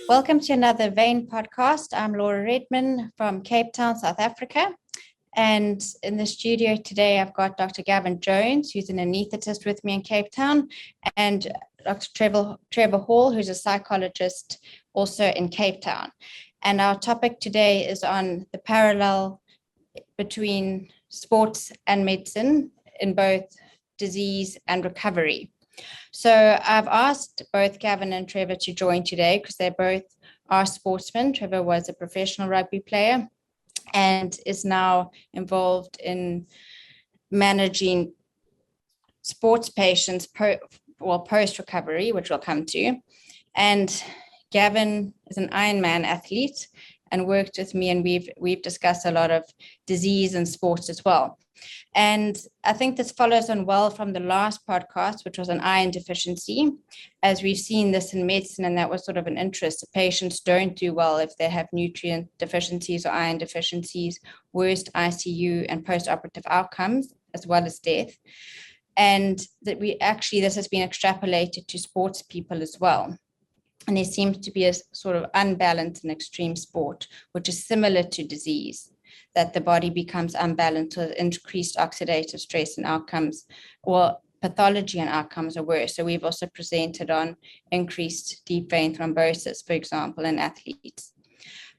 Welcome to another Vein podcast. I'm Laura Redman from Cape Town, South Africa. And in the studio today, I've got Dr. Gavin Jones, who's an anaesthetist with me in Cape Town, and Dr. Trevor Hall, who's a psychologist also in Cape Town. And our topic today is on the parallel between sports and medicine in both disease and recovery. So I've asked both Gavin and Trevor to join today because they both are sportsmen. Trevor was a professional rugby player and is now involved in managing sports patients post-recovery, which we'll come to. And Gavin is an Ironman athlete and worked with me, and we've discussed a lot of disease and sports as well. And I think this follows on well from the last podcast, which was on iron deficiency, as we've seen this in medicine, and that was sort of an interest. The patients don't do well if they have nutrient deficiencies or iron deficiencies, worst ICU and post-operative outcomes, as well as death. And that this has been extrapolated to sports people as well. And there seems to be a sort of unbalanced and extreme sport, which is similar to disease, that the body becomes unbalanced with increased oxidative stress and outcomes, or pathology and outcomes are worse. So we've also presented on increased deep vein thrombosis, for example, in athletes.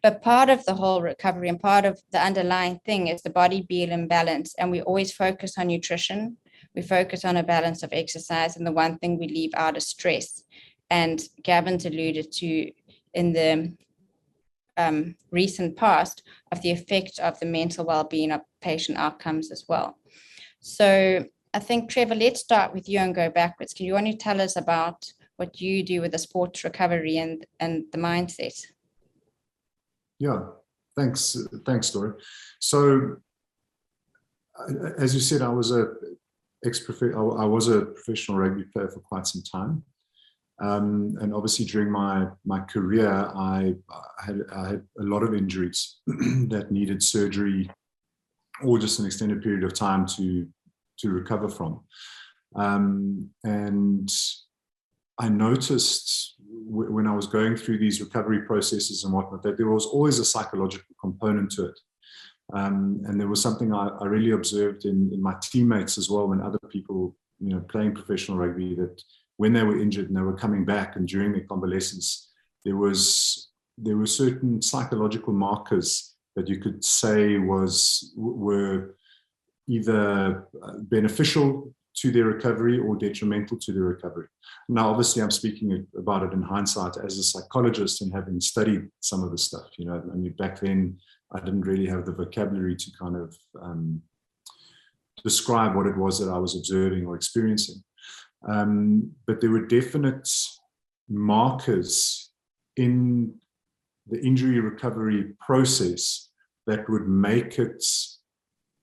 But part of the whole recovery and part of the underlying thing is the body being in balance. And we always focus on nutrition. We focus on a balance of exercise. And the one thing we leave out is stress. And Gavin's alluded to in the recent past of the effect of the mental well-being of patient outcomes as well. So I think, Trevor, let's start with you and go backwards. Can you want to tell us about what you do with the sports recovery and the mindset? Yeah, thanks, Laura. So as you said, I was a professional rugby player for quite some time. And obviously during my career, I had a lot of injuries that needed surgery or just an extended period of time to recover from. And I noticed when I was going through these recovery processes and whatnot, that there was always a psychological component to it. And there was something I really observed in my teammates as well, when other people, playing professional rugby, that when they were injured and they were coming back and during their convalescence, there were certain psychological markers that you could say were either beneficial to their recovery or detrimental to their recovery. Now, obviously, I'm speaking about it in hindsight as a psychologist and having studied some of the stuff. I mean, back then, I didn't really have the vocabulary to kind of describe what it was that I was observing or experiencing. But there were definite markers in the injury recovery process that would make it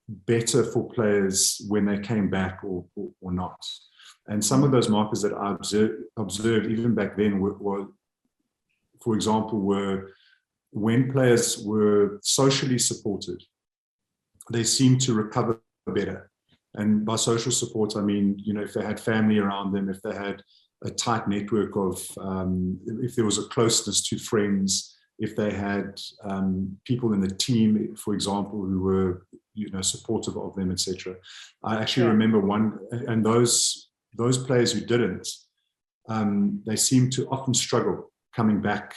better for players when they came back or not. And some of those markers that I observed even back then were, for example, were when players were socially supported, they seemed to recover better. And by social support, I mean, if they had family around them, if they had a tight network of, if there was a closeness to friends, if they had people in the team, for example, who were, supportive of them, etc. I actually remember one, and those players who didn't, they seemed to often struggle coming back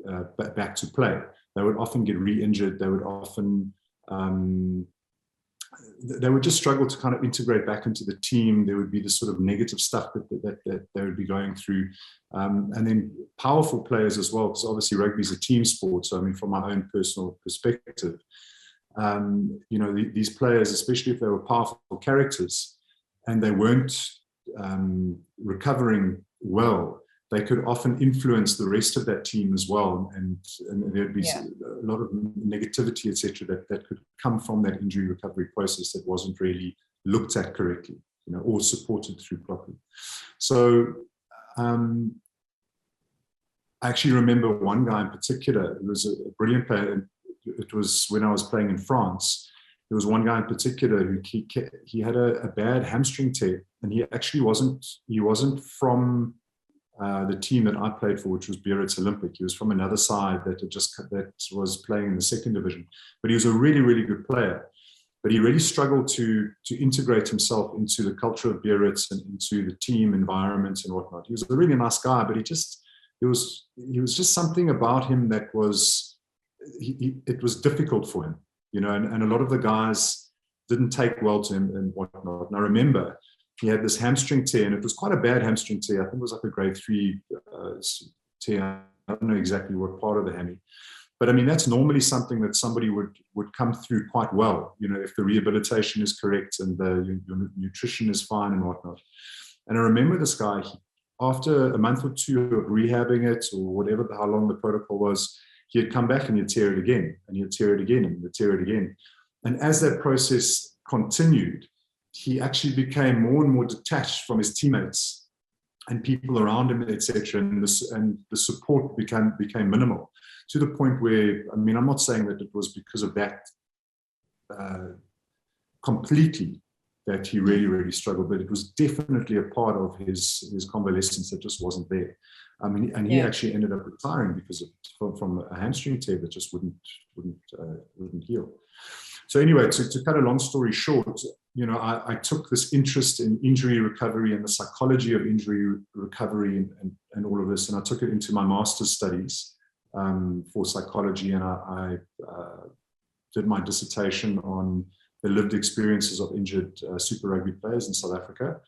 to play. They would often get re-injured. They would often they would just struggle to kind of integrate back into the team. There would be this sort of negative stuff that they would be going through. And then powerful players as well, because obviously rugby is a team sport. So, I mean, from my own personal perspective, these players, especially if they were powerful characters and they weren't recovering well, they could often influence the rest of that team as well, and there'd be a lot of negativity, etc., that could come from that injury recovery process that wasn't really looked at correctly, or supported through properly. So I actually remember one guy in particular who was a brilliant player, and it was when I was playing in France. There was one guy in particular who he had a bad hamstring tear, and he actually wasn't from the team that I played for, which was Biarritz Olympic. He was from another side that was playing in the second division, but he was a really, really good player. But he really struggled to integrate himself into the culture of Biarritz and into the team environment and whatnot. He was a really nice guy, but he was just something about him that was, it was difficult for him, you know, and a lot of the guys didn't take well to him and whatnot. And I remember he had this hamstring tear, and it was quite a bad hamstring tear. I think it was like a grade 3 tear. I don't know exactly what part of the hammy. But I mean, that's normally something that somebody would come through quite well, you know, if the rehabilitation is correct and your nutrition is fine and whatnot. And I remember this guy, after a month or two of rehabbing it, or whatever, how long the protocol was, he had come back and he'd tear it again, and he'd tear it again, and he'd tear it again. And as that process continued, he actually became more and more detached from his teammates and people around him, etc. And the support became minimal, to the point where, I mean, I'm not saying that it was because of that completely that he really, really struggled, but it was definitely a part of his convalescence that just wasn't there. I mean, and he actually ended up retiring because from a hamstring tear that just wouldn't heal. So anyway, to cut a long story short, you know, I took this interest in injury recovery and the psychology of injury recovery and all of this, and I took it into my master's studies for psychology, and I did my dissertation on the lived experiences of injured Super Rugby players in South Africa,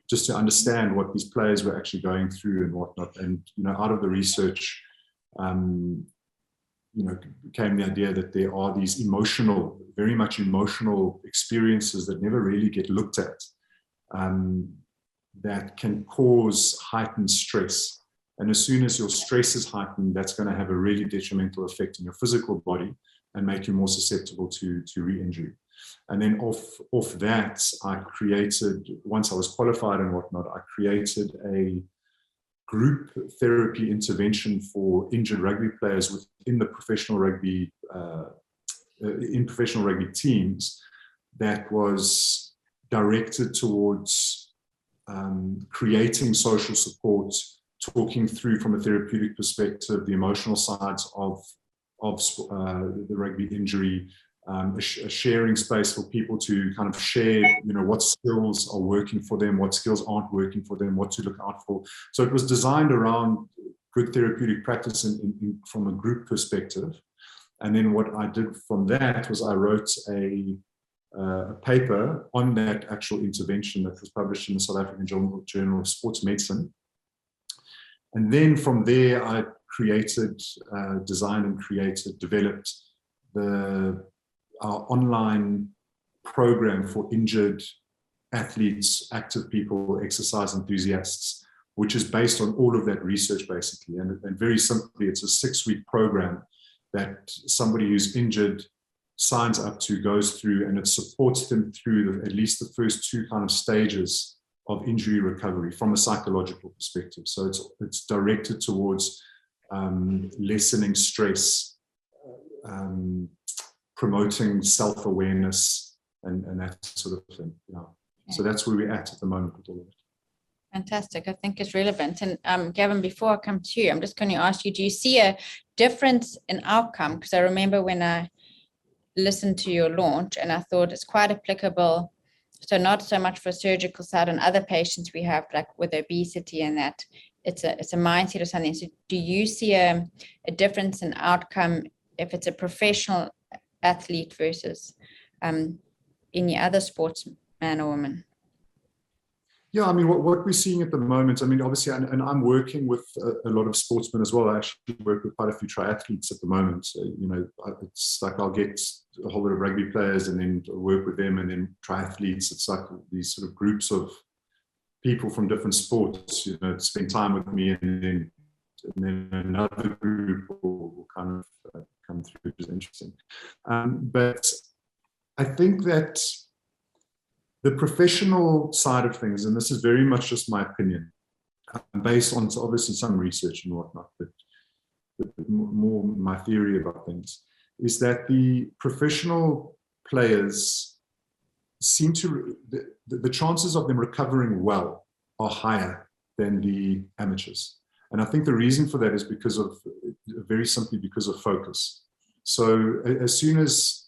just to understand what these players were actually going through and whatnot. And, you know, out of the research, you know, came the idea that there are these very much emotional experiences that never really get looked at, that can cause heightened stress. And as soon as your stress is heightened, that's going to have a really detrimental effect on your physical body and make you more susceptible to re-injury. And then off that, I created, once I was qualified and whatnot, I created a group therapy intervention for injured rugby players within the professional rugby, in professional rugby teams, that was directed towards creating social support, talking through from a therapeutic perspective the emotional sides of the rugby injury, a sharing space for people to kind of share, you know, what skills are working for them, what skills aren't working for them, what to look out for. So it was designed around good therapeutic practice from a group perspective. And then what I did from that was I wrote a paper on that actual intervention that was published in the South African Journal of Sports Medicine. And then from there, I developed our online program for injured athletes, active people, exercise enthusiasts, which is based on all of that research, basically. And very simply, it's a 6-week program that somebody who's injured signs up to, goes through, and it supports them through at least the first 2 kind of stages of injury recovery from a psychological perspective. So it's directed towards lessening stress, promoting self-awareness, and that sort of thing. Yeah. So that's where we're at the moment with all of it. Fantastic. I think it's relevant. And Gavin, before I come to you, I'm just going to ask you, do you see a difference in outcome? Because I remember when I listened to your launch and I thought it's quite applicable. So not so much for surgical side on other patients we have, like with obesity, and that it's a mindset or something. So do you see a difference in outcome if it's a professional athlete versus any other sportsman or woman? Yeah, I mean, what we're seeing at the moment, I mean, obviously, and I'm working with a lot of sportsmen as well. I actually work with quite a few triathletes at the moment. So, you know, it's like I'll get a whole lot of rugby players and then work with them, and then triathletes. It's like these sort of groups of people from different sports, you know, spend time with me, and then another group will kind of come through, which is interesting. But I think that the professional side of things, and this is very much just my opinion, based on obviously some research and whatnot, but more my theory about things, is that the professional players seem to, the chances of them recovering well are higher than the amateurs. And I think the reason for that is very simply because of focus. So as soon as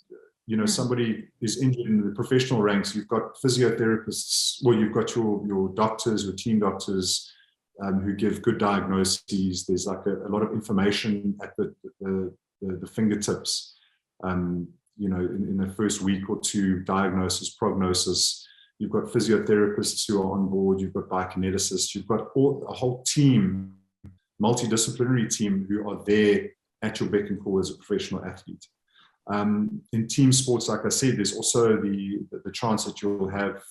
somebody is injured in the professional ranks, you've got physiotherapists, well, you've got your doctors, your team doctors who give good diagnoses. There's like a lot of information at the fingertips, in the first week or two, diagnosis, prognosis. You've got physiotherapists who are on board. You've got biokineticists. You've got a whole team, multidisciplinary team, who are there at your beck and call as a professional athlete. In team sports, like I said, there's also the chance that you'll have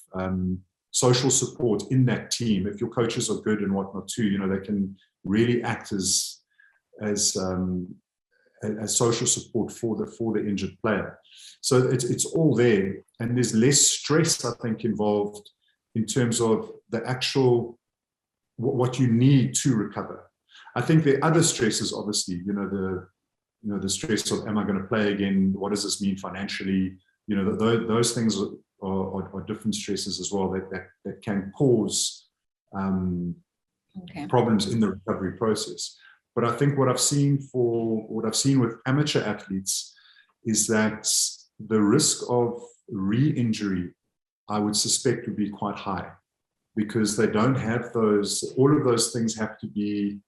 social support in that team. If your coaches are good and whatnot too, they can really act as social support for the injured player. So it's all there, and there's less stress, I think, involved in terms of the actual what you need to recover. I think there are other stresses, obviously, the stress of, am I going to play again? What does this mean financially? Those things are different stresses as well that can cause problems in the recovery process. But I think what I've seen with amateur athletes is that the risk of re-injury, I would suspect, would be quite high, because they don't have all of those things have to be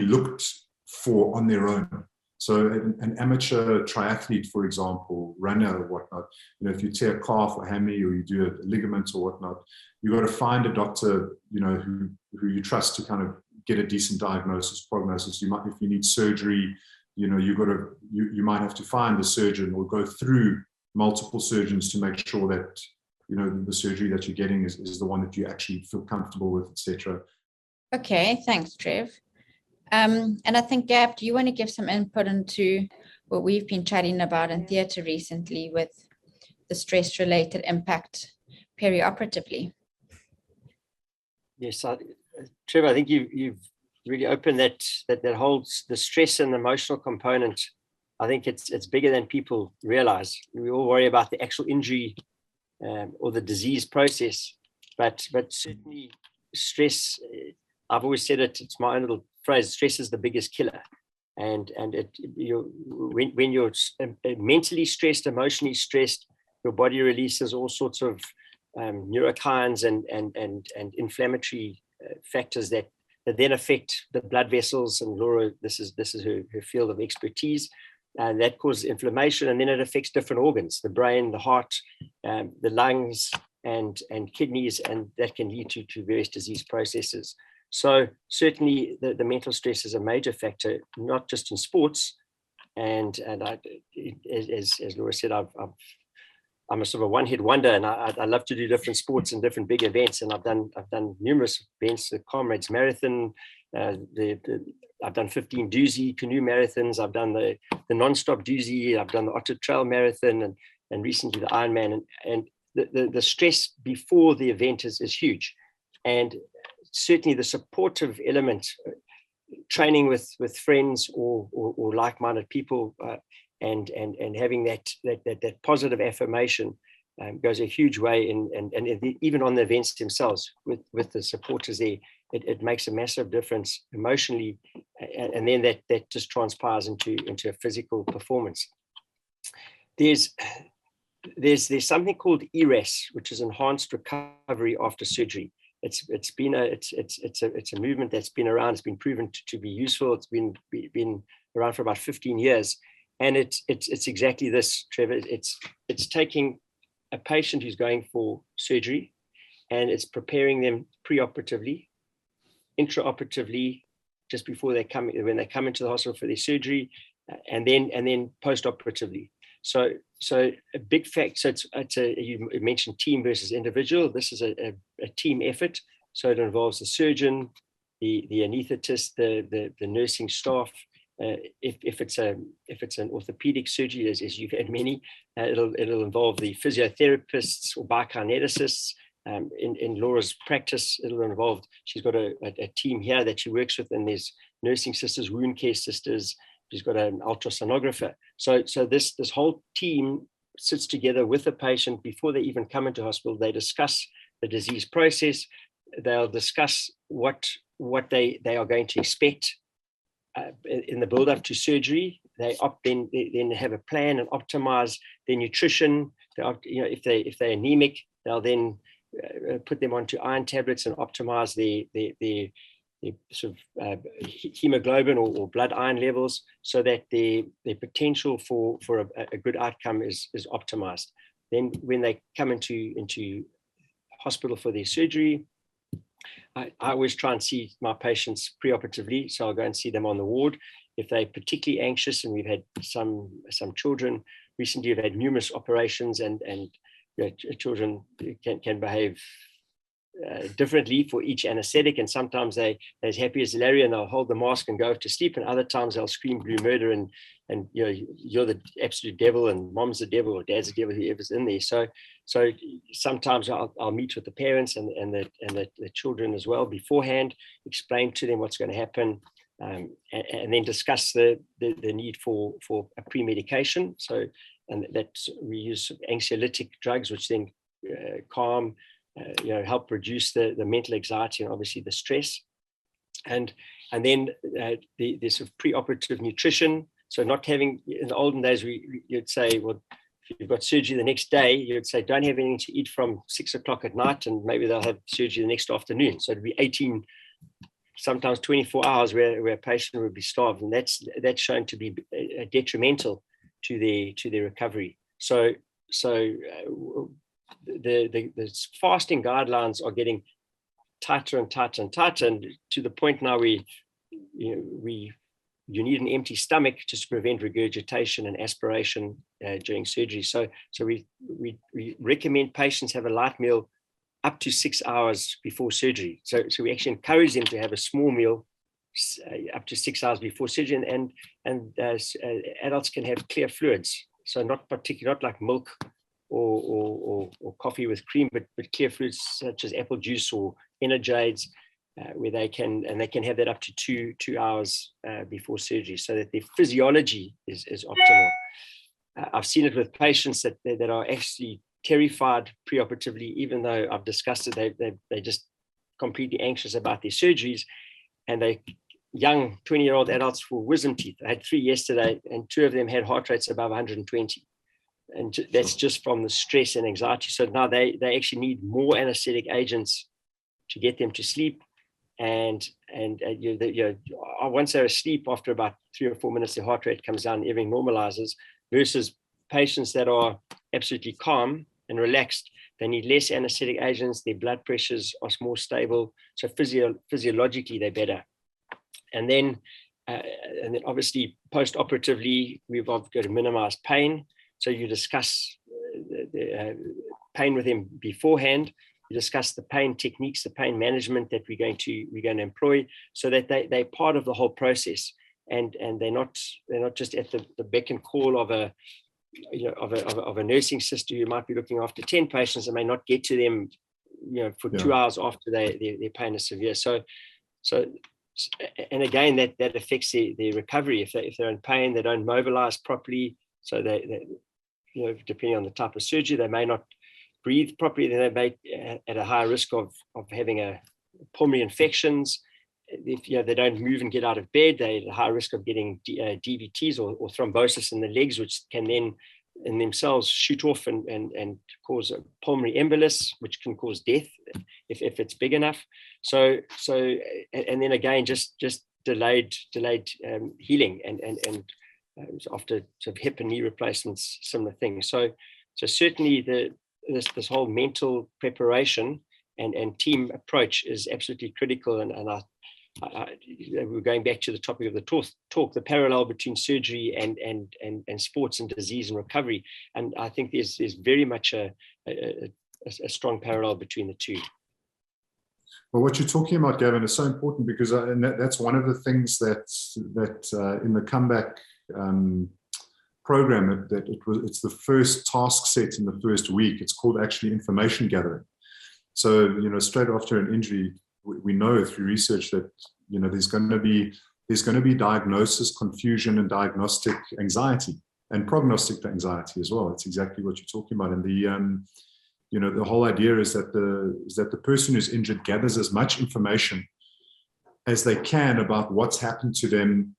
looked for on their own. So an amateur triathlete, for example, runner or whatnot, if you tear a calf or hammy, or you do a ligament or whatnot, you've got to find a doctor, who you trust to kind of get a decent diagnosis, prognosis. If you need surgery, you might have to find a surgeon or go through multiple surgeons to make sure that, the surgery that you're getting is the one that you actually feel comfortable with, etc. Okay, thanks, Trev. And I think, Gab, do you want to give some input into what we've been chatting about in theatre recently with the stress-related impact perioperatively? Yes, Trevor, I think you've really opened that holds the stress and emotional component. I think it's bigger than people realize. We all worry about the actual injury or the disease process, but certainly stress. I've always said it's my own little phrase: stress is the biggest killer. And when you're mentally stressed, emotionally stressed, your body releases all sorts of neurokines and inflammatory factors that then affect the blood vessels. And Laura, this is her field of expertise. That causes inflammation, and then it affects different organs: the brain, the heart, the lungs, and kidneys, and that can lead to various disease processes. So certainly the mental stress is a major factor, not just in sports. And as Laura said, I'm a sort of a one-hit wonder, and I love to do different sports and different big events. And I've done numerous events: the Comrades Marathon, I've done 15 Doozy canoe marathons, I've done the non-stop Doozy, I've done the Otter Trail Marathon, and recently the Ironman. And the stress before the event is huge. And certainly the supportive element, training with friends or like-minded people, and having that positive affirmation goes a huge way and even on the events themselves with the supporters there. It makes a massive difference emotionally, and then that just transpires into a physical performance. There's something called ERAS, which is enhanced recovery after surgery. It's a movement that's been around. It's been proven to be useful. It's been around for about 15 years, and it's exactly this, Trevor. It's taking a patient who's going for surgery, and it's preparing them preoperatively, intraoperatively, just before when they come into the hospital for their surgery, and then postoperatively. So a big fact. So you mentioned team versus individual. This is a team effort. So it involves the surgeon, the anaesthetist, the nursing staff. If it's an orthopedic surgery, as you've had many, it'll involve the physiotherapists or biokineticists. In Laura's practice, it'll involve, she's got a team here that she works with, and there's nursing sisters, wound care sisters. She's got an ultrasonographer. So this whole team sits together with the patient before they even come into hospital. They discuss the disease process. they'll discuss what they are going to expect in the build-up to surgery. They then have a plan and optimize their nutrition. If they're anemic, they'll then put them onto iron tablets and optimize the sort of hemoglobin or blood iron levels, so that the potential for a good outcome is optimized. Then when they come into hospital for their surgery, I always try and see my patients preoperatively, so I'll go and see them on the ward. If they're particularly anxious, and we've had some children recently who've had numerous operations, and children can behave differently for each anesthetic, and sometimes they're as happy as Larry and they'll hold the mask and go to sleep, and other times they'll scream blue murder and you're the absolute devil and mom's the devil or dad's the devil, whoever's in there. So sometimes I'll meet with the parents and the children as well beforehand, explain to them what's going to happen, and then discuss the need for a pre-medication. So, and that we use anxiolytic drugs, which then calm, help reduce the mental anxiety and obviously the stress, and then the sort of pre-operative nutrition. So not having, in the olden days, you'd say, well, if you've got surgery the next day, you'd say, don't have anything to eat from 6 o'clock at night, and maybe they'll have surgery the next afternoon. So it'd be 18, sometimes 24 hours where a patient would be starved, and that's shown to be detrimental to their recovery. So the fasting guidelines are getting tighter and tighter and tighter, and to the point now you need an empty stomach just to prevent regurgitation and aspiration during surgery. So we recommend patients have a light meal up to 6 hours before surgery. So we actually encourage them to have a small meal up to 6 hours before surgery, and adults can have clear fluids. So not like milk or coffee with cream, but clear fluids such as apple juice or Energides, where they can have that up to 2 hours before surgery, so that their physiology is optimal. I've seen it with patients that are actually terrified preoperatively, even though I've discussed it, they're just completely anxious about their surgeries, and they young 20-year-old adults for wisdom teeth. I had 3 yesterday, and 2 of them had heart rates above 120. And that's just from the stress and anxiety. So now they actually need more anesthetic agents to get them to sleep. And once they're asleep, after about 3 or 4 minutes, their heart rate comes down and everything normalizes, versus patients that are absolutely calm and relaxed. They need less anesthetic agents. Their blood pressures are more stable. So physiologically, they're better. And then obviously post-operatively, we've got to minimize pain. So you discuss the pain with them beforehand. You discuss the pain techniques, the pain management that we're going to employ, so that they're part of the whole process, and they're not just at the beck and call of a nursing sister who might be looking after 10 patients and may not get to them for 2 hours after their pain is severe. So and again, that affects their recovery. If they're in pain, they don't mobilize properly. So they depending on the type of surgery, they may not breathe properly. Then they may at a higher risk of having a pulmonary infections. If they don't move and get out of bed, they're at a high risk of getting DVTs or thrombosis in the legs, which can then in themselves shoot off and cause a pulmonary embolus, which can cause death if it's big enough. So and then again, just delayed healing and after sort of hip and knee replacements, similar things. So certainly this whole mental preparation and team approach is absolutely critical. And we're going back to the topic of the talk, the parallel between surgery and sports and disease and recovery. And I think there's very much a strong parallel between the two. Well, what you're talking about, Gavin, is so important, because that's one of the things that in the comeback program, it's the first task set in the first week. It's called actually information gathering. So straight after an injury, we know through research that there's going to be diagnosis confusion and diagnostic anxiety and prognostic anxiety as well. It's exactly what you're talking about. And The whole idea is that the person who's injured gathers as much information as they can about what's happened to them,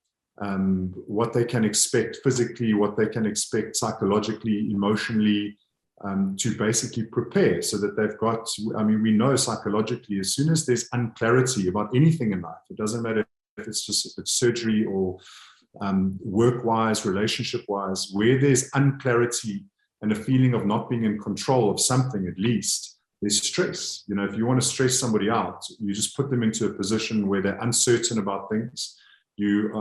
what they can expect physically, what they can expect psychologically, emotionally, to basically prepare so that they've got, we know psychologically, as soon as there's unclarity about anything in life, it doesn't matter if it's surgery or work-wise, relationship-wise, where there's unclarity and a feeling of not being in control of something, at least, there's stress. If you want to stress somebody out, you just put them into a position where they're uncertain about things. You're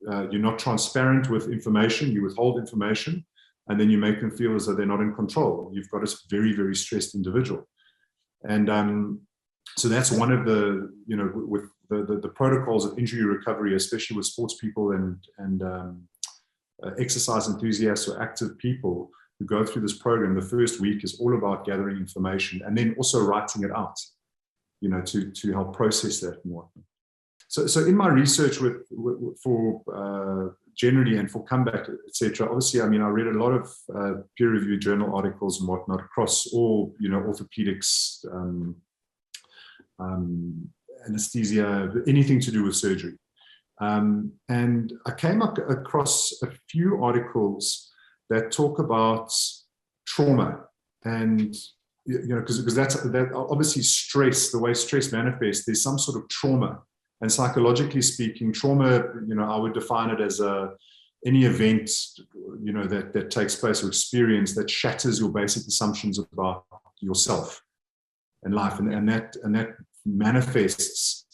not transparent with information. You withhold information, and then you make them feel as though they're not in control. You've got a very, very stressed individual. And so that's one of the, with the protocols of injury recovery, especially with sports people and exercise enthusiasts or active people who go through this program. The first week is all about gathering information and then also writing it out, to help process that more. So in my research for generally and for comeback, etc., obviously, I read a lot of peer-reviewed journal articles and whatnot across all, orthopedics, anesthesia, anything to do with surgery. And I came across a few articles that talk about trauma, and because that obviously stress, the way stress manifests, there's some sort of trauma. And psychologically speaking, trauma, I would define it as any event, that takes place or experience that shatters your basic assumptions about yourself and life, and that manifests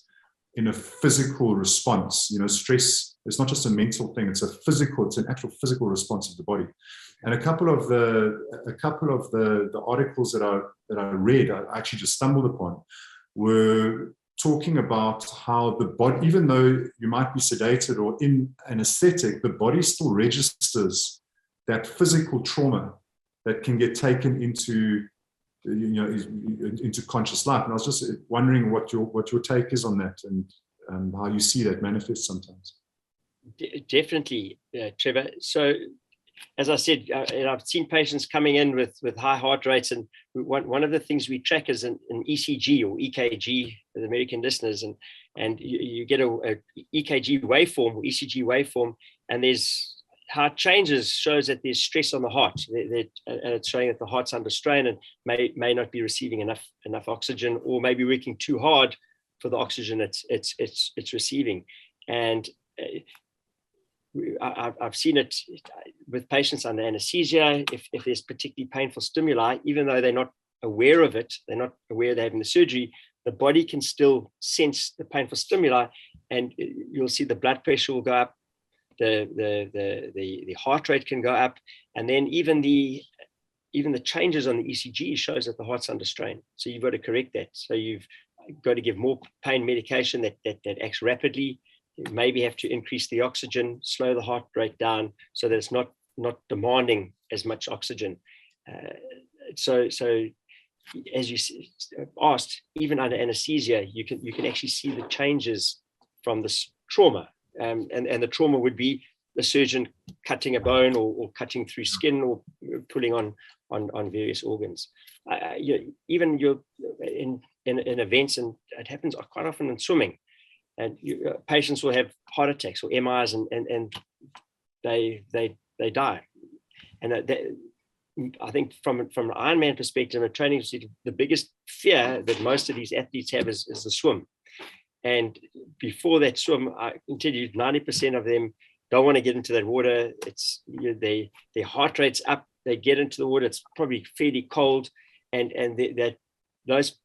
in a physical response. Stress is not just a mental thing; it's an actual physical response of the body. And a couple of the articles that I read, I actually just stumbled upon, were talking about how the body, even though you might be sedated or in anesthetic, the body still registers that physical trauma that can get taken into conscious life. And I was just wondering what your take is on that, and how you see that manifest sometimes. Definitely, Trevor. So, as I said, I've seen patients coming in with high heart rates, and one of the things we track is an ECG or EKG for the American listeners, and you get a EKG waveform or ECG waveform, and there's how it changes shows that there's stress on the heart, and it's showing that the heart's under strain and may not be receiving enough oxygen, or maybe working too hard for the oxygen it's receiving. And I've seen it with patients under anesthesia. If there's particularly painful stimuli, even though they're not aware of it, they're not aware they're having the surgery, the body can still sense the painful stimuli, and you'll see the blood pressure will go up, the heart rate can go up, and then even the changes on the ECG shows that the heart's under strain. So you've got to correct that. So you've got to give more pain medication that acts rapidly. You maybe have to increase the oxygen, slow the heart rate down so that it's not demanding as much oxygen. So as you asked, even under anesthesia, you can actually see the changes from this trauma. And the trauma would be the surgeon cutting a bone or cutting through skin or pulling on various organs. Even you're in events, and it happens quite often in swimming, and patients will have heart attacks or MIs, and they die. And I think from an Ironman perspective, a training, the biggest fear that most of these athletes have is the swim. And before that swim, I can tell you 90% of them don't want to get into that water. It's their heart rate's up. They get into the water. It's probably fairly cold, and that those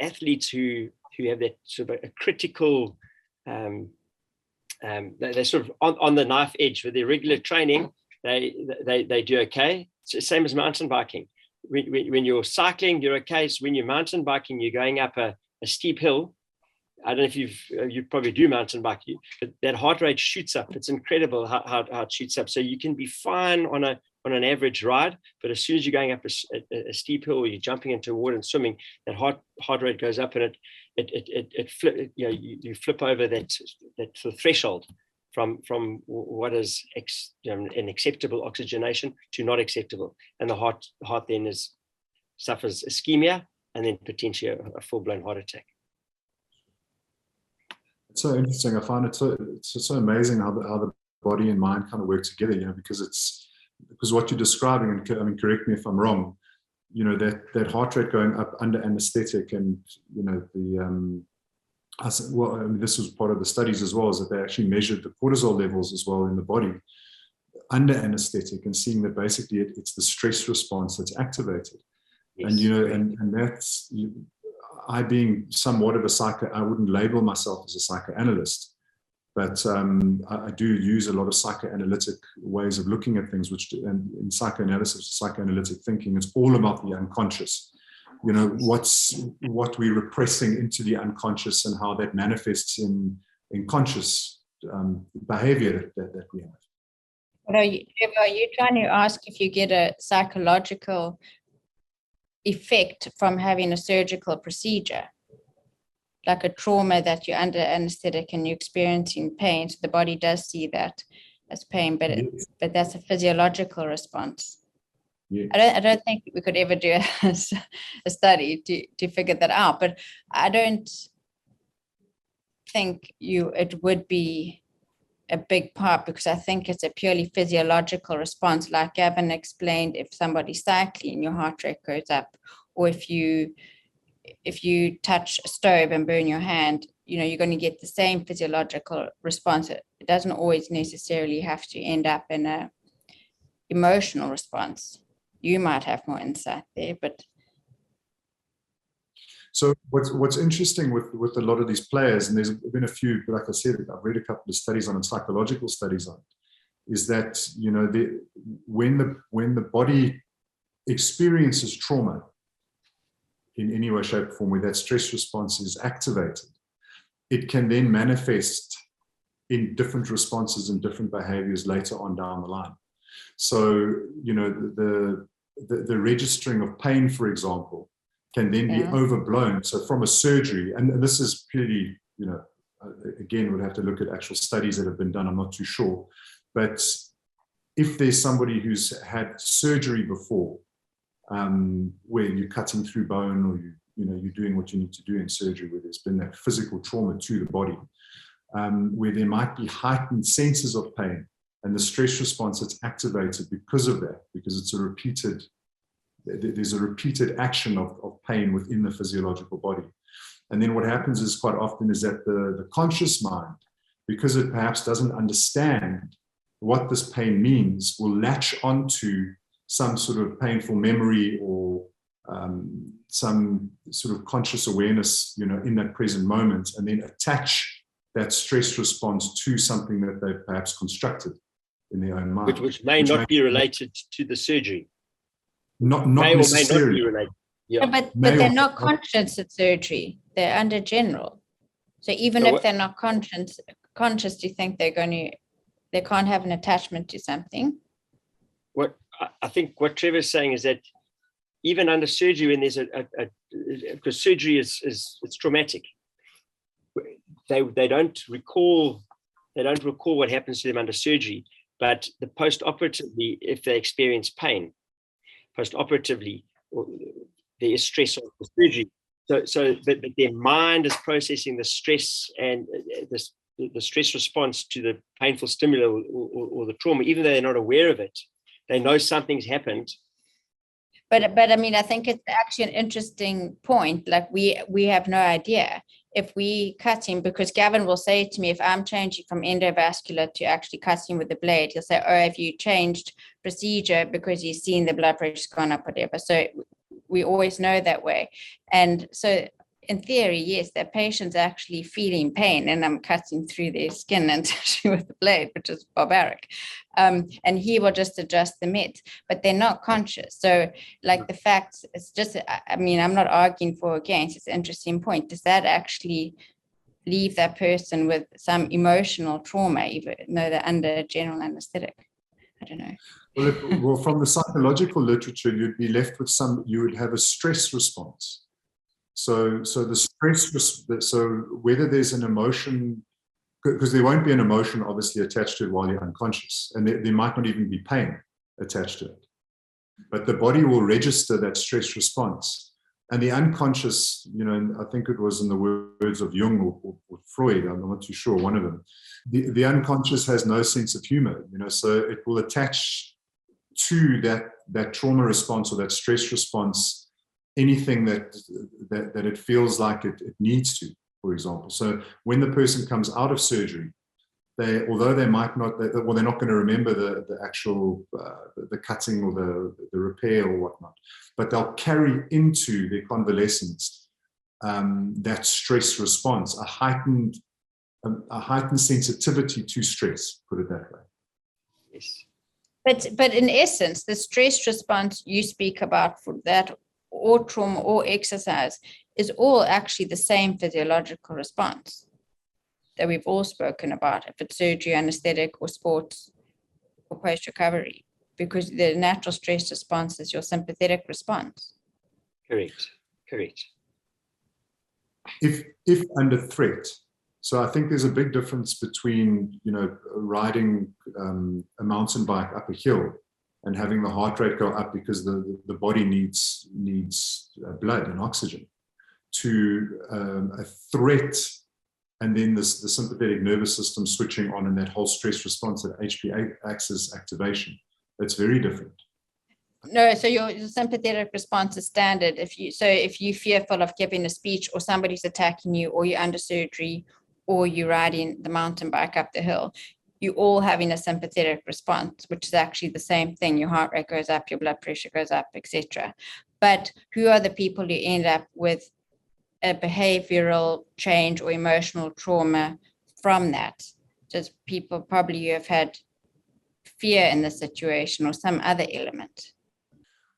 athletes who have that sort of a critical, they're sort of on the knife edge with their regular training. They do okay. It's the same as mountain biking. When you're cycling, you're okay. So when you're mountain biking, you're going up a steep hill. I don't know if you probably do mountain biking, but that heart rate shoots up. It's incredible how it shoots up. So you can be fine on an average ride, but as soon as you're going up a steep hill or you're jumping into water and swimming, that heart rate goes up, and you flip over that sort of threshold, from what is an acceptable oxygenation to not acceptable, and the heart then suffers ischemia and then potentially a full-blown heart attack. It's so interesting. I find it's so amazing how the body and mind kind of work together, because what you're describing, and I mean, correct me if I'm wrong, that heart rate going up under anesthetic, and this was part of the studies as well, is that they actually measured the cortisol levels as well in the body under anesthetic, and seeing that basically it's the stress response that's activated. Yes, and that's, I being somewhat of a I wouldn't label myself as a psychoanalyst, but I do use a lot of psychoanalytic ways of looking at things, and in psychoanalysis, psychoanalytic thinking, it's all about the unconscious. What we're repressing into the unconscious, and how that manifests in conscious behavior that we have. But are you trying to ask if you get a psychological effect from having a surgical procedure, like a trauma that you're under anesthetic and you're experiencing pain, so the body does see that as pain, but Yes. But that's a physiological response? Yes. I don't think we could ever do a study to figure that out, but I don't think it would be a big part, because I think it's a purely physiological response. Like Gavin explained, if somebody's cycling, your heart rate goes up, or if you touch a stove and burn your hand, you're going to get the same physiological response. It doesn't always necessarily have to end up in a emotional response. You might have more insight there, but. So what's interesting with a lot of these players, and there's been a few, like I said, I've read a couple of studies on it, psychological studies on it, is that, when the body experiences trauma in any way, shape, or form, where that stress response is activated, it can then manifest in different responses and different behaviors later on down the line. So, the registering of pain, for example, can then be overblown. So from a surgery, and this is purely, again, we'll have to look at actual studies that have been done, I'm not too sure. But if there's somebody who's had surgery before, where you're cutting through bone, or you're doing what you need to do in surgery, where there's been that physical trauma to the body, where there might be heightened senses of pain, and the stress response that's activated because of that, because there's a repeated action of pain within the physiological body. And then what happens is, quite often, is that the conscious mind, because it perhaps doesn't understand what this pain means, will latch onto some sort of painful memory, or some sort of conscious awareness, in that present moment, and then attach that stress response to something that they've perhaps constructed in their own mind. Which may not be related to the surgery. Not may necessarily. Or may not be related. Yeah. But they're not conscious at surgery. They're under general. So even if they're not conscious, do you think they can't have an attachment to something? What I think what Trevor's saying is that even under surgery, when there's because surgery is it's traumatic, they don't recall what happens to them under surgery, but the post-operatively, if they experience pain, post-operatively, there is stress on the surgery. But their mind is processing the stress and the stress response to the painful stimuli or the trauma, even though they're not aware of it. They know something's happened. But I mean, I think it's actually an interesting point. Like we have no idea if we cut him, because Gavin will say to me, if I'm changing from endovascular to actually cutting with the blade, he'll say, oh, have you changed procedure because you've seen the blood pressure's gone up, whatever. So we always know that way. And so in theory, yes, the patient's actually feeling pain, and I'm cutting through their skin and tissue with the blade, which is barbaric. And he will just adjust the med, but they're not conscious. So like the fact, it's just, I mean, I'm not arguing for or against, it's an interesting point. Does that actually leave that person with some emotional trauma, even though they're under general anesthetic? I don't know. Well, from the psychological literature, you'd be left with you would have a stress response. So the stress, so whether there's an emotion because there won't be an emotion obviously attached to it while you're unconscious, and there might not even be pain attached to it. But the body will register that stress response. And the unconscious, I think it was in the words of Jung or Freud, I'm not too sure, one of them, the unconscious has no sense of humor, so it will attach to that trauma response or that stress response anything that it feels like it needs to, for example. So when the person comes out of surgery, although they might not, they're not going to remember the actual the cutting or the repair or whatnot, but they'll carry into their convalescence that stress response, a heightened sensitivity to stress, put it that way. Yes. But in essence, the stress response you speak about for that, or trauma or exercise, is all actually the same physiological response that we've all spoken about, if it's surgery, anesthetic, or sports, or post-recovery, because the natural stress response is your sympathetic response. Correct. If under threat. So I think there's a big difference between, riding a mountain bike up a hill and having the heart rate go up because the body needs blood and oxygen, to a threat, and then the sympathetic nervous system switching on and that whole stress response, that HPA axis activation. That's very different. No, so your sympathetic response is standard. If you're fearful of giving a speech, or somebody's attacking you, or you're under surgery, or you're riding the mountain bike up the hill, you're all having a sympathetic response, which is actually the same thing. Your heart rate goes up, your blood pressure goes up, etc. But who are the people who end up with a behavioral change or emotional trauma from that? Just people probably who have had fear in the situation or some other element.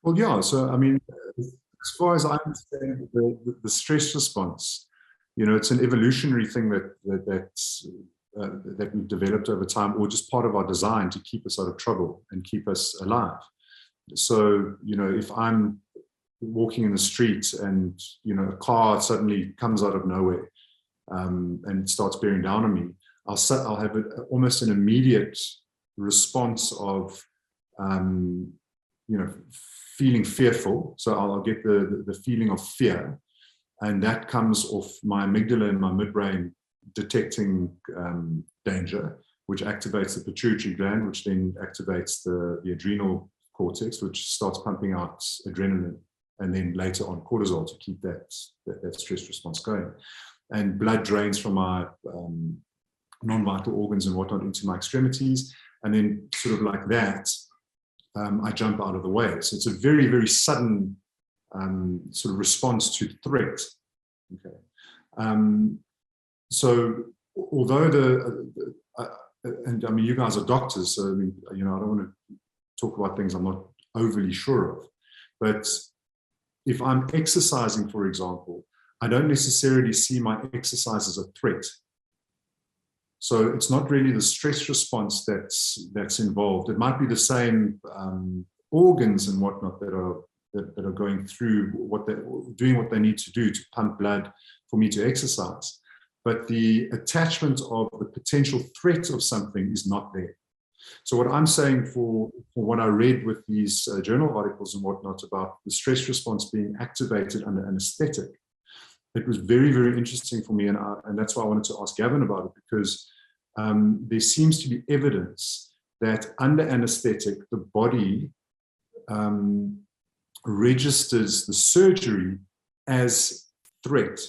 Well, yeah. So, I mean, as far as I understand, the stress response, it's an evolutionary thing that we've developed over time, or just part of our design to keep us out of trouble and keep us alive. So, if I'm walking in the street and, a car suddenly comes out of nowhere and starts bearing down on me, I'll have almost an immediate response of, feeling fearful. So I'll get the feeling of fear, and that comes off my amygdala and my midbrain detecting danger, which activates the pituitary gland, which then activates the adrenal cortex, which starts pumping out adrenaline, and then later on cortisol to keep that stress response going. And blood drains from my non-vital organs and whatnot into my extremities, and then sort of like that, I jump out of the way. So it's a very, very sudden sort of response to threat. Okay. So although and I mean, you guys are doctors, so I mean, I don't want to talk about things I'm not overly sure of, but if I'm exercising, for example, I don't necessarily see my exercise as a threat. So it's not really the stress response that's involved. It might be the same organs and whatnot that are going through doing what they need to do to pump blood for me to exercise. But the attachment of the potential threat of something is not there. So what I'm saying for what I read with these journal articles and whatnot about the stress response being activated under anesthetic, it was very, very interesting for me. And that's why I wanted to ask Gavin about it, because there seems to be evidence that under anesthetic, the body registers the surgery as threat.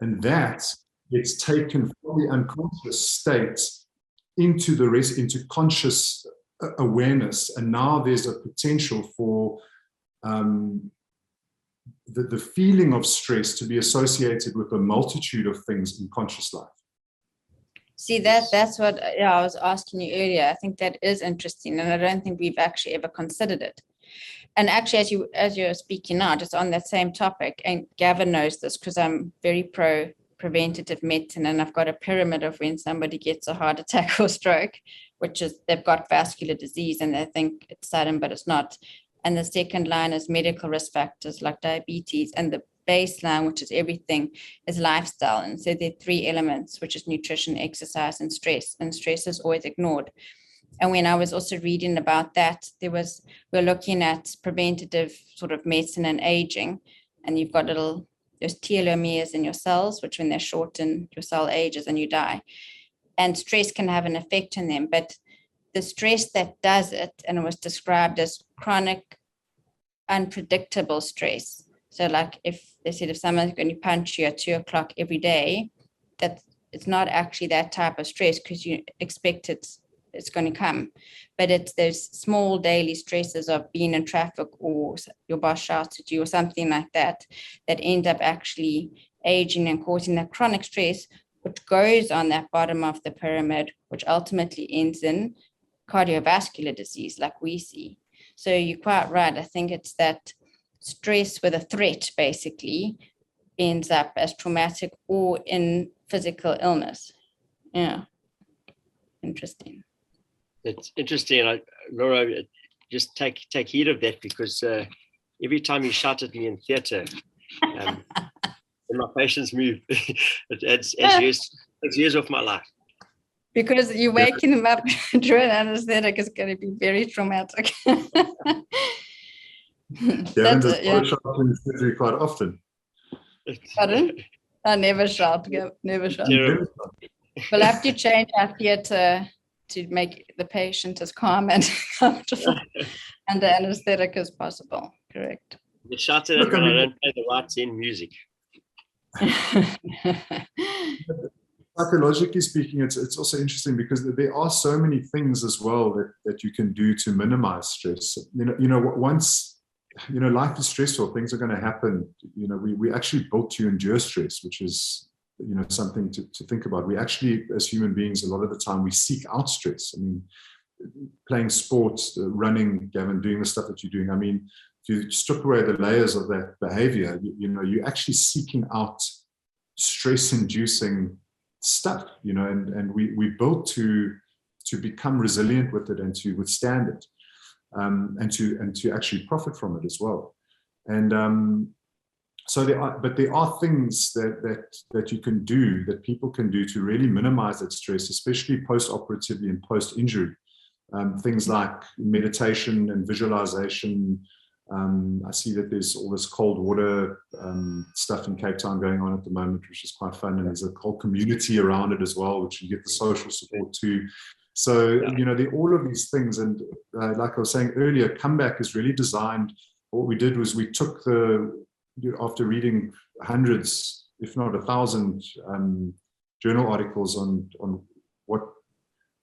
And that gets taken from the unconscious state into conscious awareness. And now there's a potential for the feeling of stress to be associated with a multitude of things in conscious life. See, that's what I was asking you earlier. I think that is interesting, and I don't think we've actually ever considered it. And actually, as you're speaking now, just on that same topic, and Gavin knows this because I'm very pro preventative medicine, and I've got a pyramid of when somebody gets a heart attack or stroke, which is they've got vascular disease and they think it's sudden, but it's not. And the second line is medical risk factors like diabetes, and baseline, which is everything, is lifestyle. And so there are 3 elements, which is nutrition, exercise, and stress. And stress is always ignored. And when I was also reading about that, we're looking at preventative sort of medicine and aging. And you've got there's telomeres in your cells, which when they're shortened, your cell ages and you die. And stress can have an effect on them. But the stress that does it, and it was described as chronic, unpredictable stress. So like if they said, if someone's going to punch you at 2:00 every day, that it's not actually that type of stress because you expect it's going to come. But it's those small daily stresses of being in traffic or your boss shouts at you or something like that end up actually aging and causing that chronic stress, which goes on that bottom of the pyramid, which ultimately ends in cardiovascular disease like we see. So you're quite right. I think it's that stress with a threat basically ends up as traumatic or in physical illness. Yeah. Interesting. It's interesting. Laura, just take heed of that, because every time you shout at me in theatre, and my patients move, it's years off my life. Because you're waking them up through an anesthetic is going to be very traumatic. Gavin does shout in surgery quite often. Pardon? I never shout. Never shout. We'll have to change our theatre to make the patient as calm and comfortable under anesthetic as possible. Correct. You shouted at me, I don't play the right in music. Psychologically speaking, it's also interesting because there are so many things as well that you can do to minimize stress. Once life is stressful, things are going to happen. We actually built to endure stress, which is something to think about. We actually, as human beings, a lot of the time we seek out stress. I mean, playing sports, running, Gavin, doing the stuff that you're doing. I mean, if you strip away the layers of that behavior, you're actually seeking out stress-inducing stuff, and we built to become resilient with it and to withstand it, and to actually profit from it as well. And so there are things that you can do, that people can do to really minimize that stress, especially post-operatively and post-injury. Things like meditation and visualization. I see that there's all this cold water stuff in Cape Town going on at the moment, which is quite fun. And there's a whole community around it as well, which you get the social support too. So, there are all of these things. And like I was saying earlier, Comeback is really designed. What we did was we took after reading hundreds, if not 1,000 journal articles on what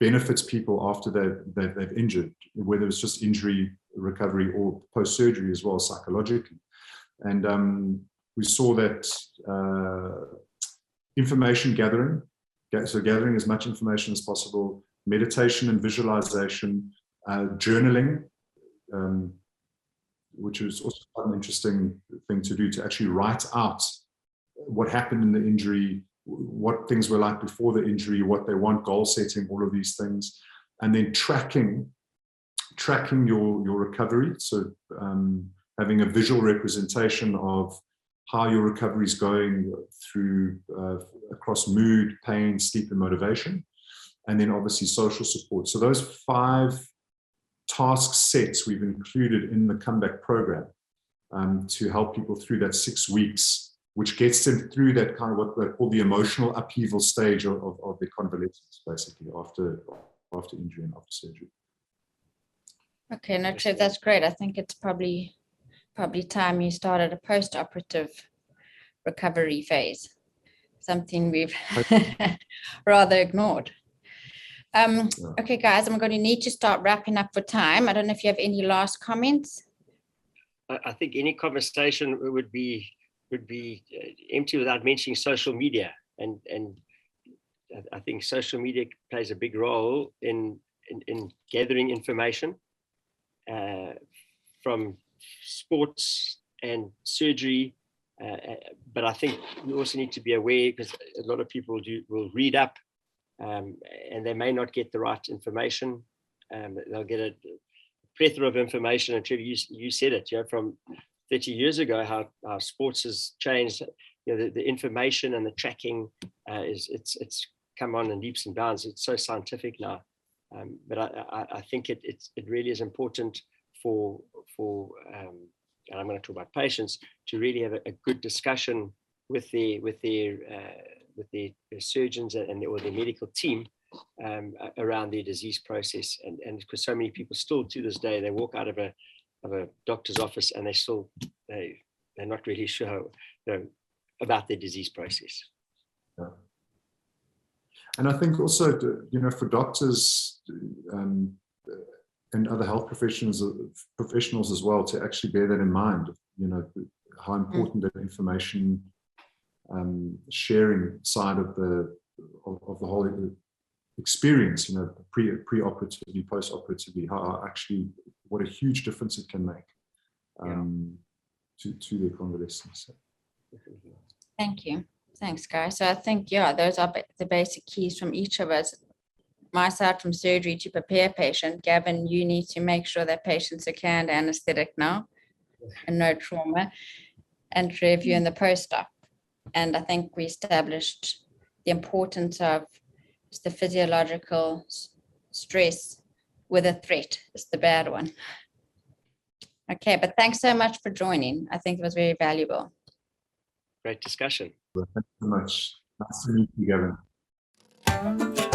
benefits people after they've injured, whether it's just injury recovery or post-surgery as well, psychologically. And we saw that information gathering, so gathering as much information as possible, meditation and visualization, journaling, which is also quite an interesting thing to do, to actually write out what happened in the injury, what things were like before the injury, what they want, goal setting, all of these things, and then tracking your recovery. So having a visual representation of how your recovery is going through across mood, pain, sleep, and motivation, and then obviously social support. So those 5 task sets we've included in the Comeback program to help people through that 6 weeks, which gets them through that kind of what they call the emotional upheaval stage of their convalescence, basically, after injury and after surgery. Okay, no, Trev, that's great. I think it's probably time you started a post-operative recovery phase, something we've rather ignored. Okay, guys, I'm going to need to start wrapping up for time. I don't know if you have any last comments. I think any conversation would be empty without mentioning social media, and I think social media plays a big role in gathering information from sports and surgery, but I think we also need to be aware, because a lot of people will read up, and they may not get the right information. They'll get a plethora of information, and Trevor, you said it, from 30 years ago, how sports has changed. The information and the tracking it's come on in leaps and bounds. It's so scientific now, but I think it really is important for and I'm going to talk about patients, to really have a good discussion with their surgeons or their medical team around their disease process, and because so many people still to this day, they walk out of a doctor's office and they're not really sure about their disease process. Yeah. And I think also, for doctors and other health professionals as well, to actually bear that in mind, how important that information sharing side of the whole experience, pre-operatively, post-operatively, what a huge difference it can make to their convalescence. Thank you. Thanks, guys. So I think, those are the basic keys from each of us. My side, from surgery to prepare patient. Gavin, you need to make sure that patient's okay and anesthetic now and no trauma. And Trev, you in the post-op. And I think we established the importance of the physiological stress with a threat. It's the bad one. Okay, but thanks so much for joining. I think it was very valuable. Great discussion. Thank you so much. Nice to meet you, Gavin.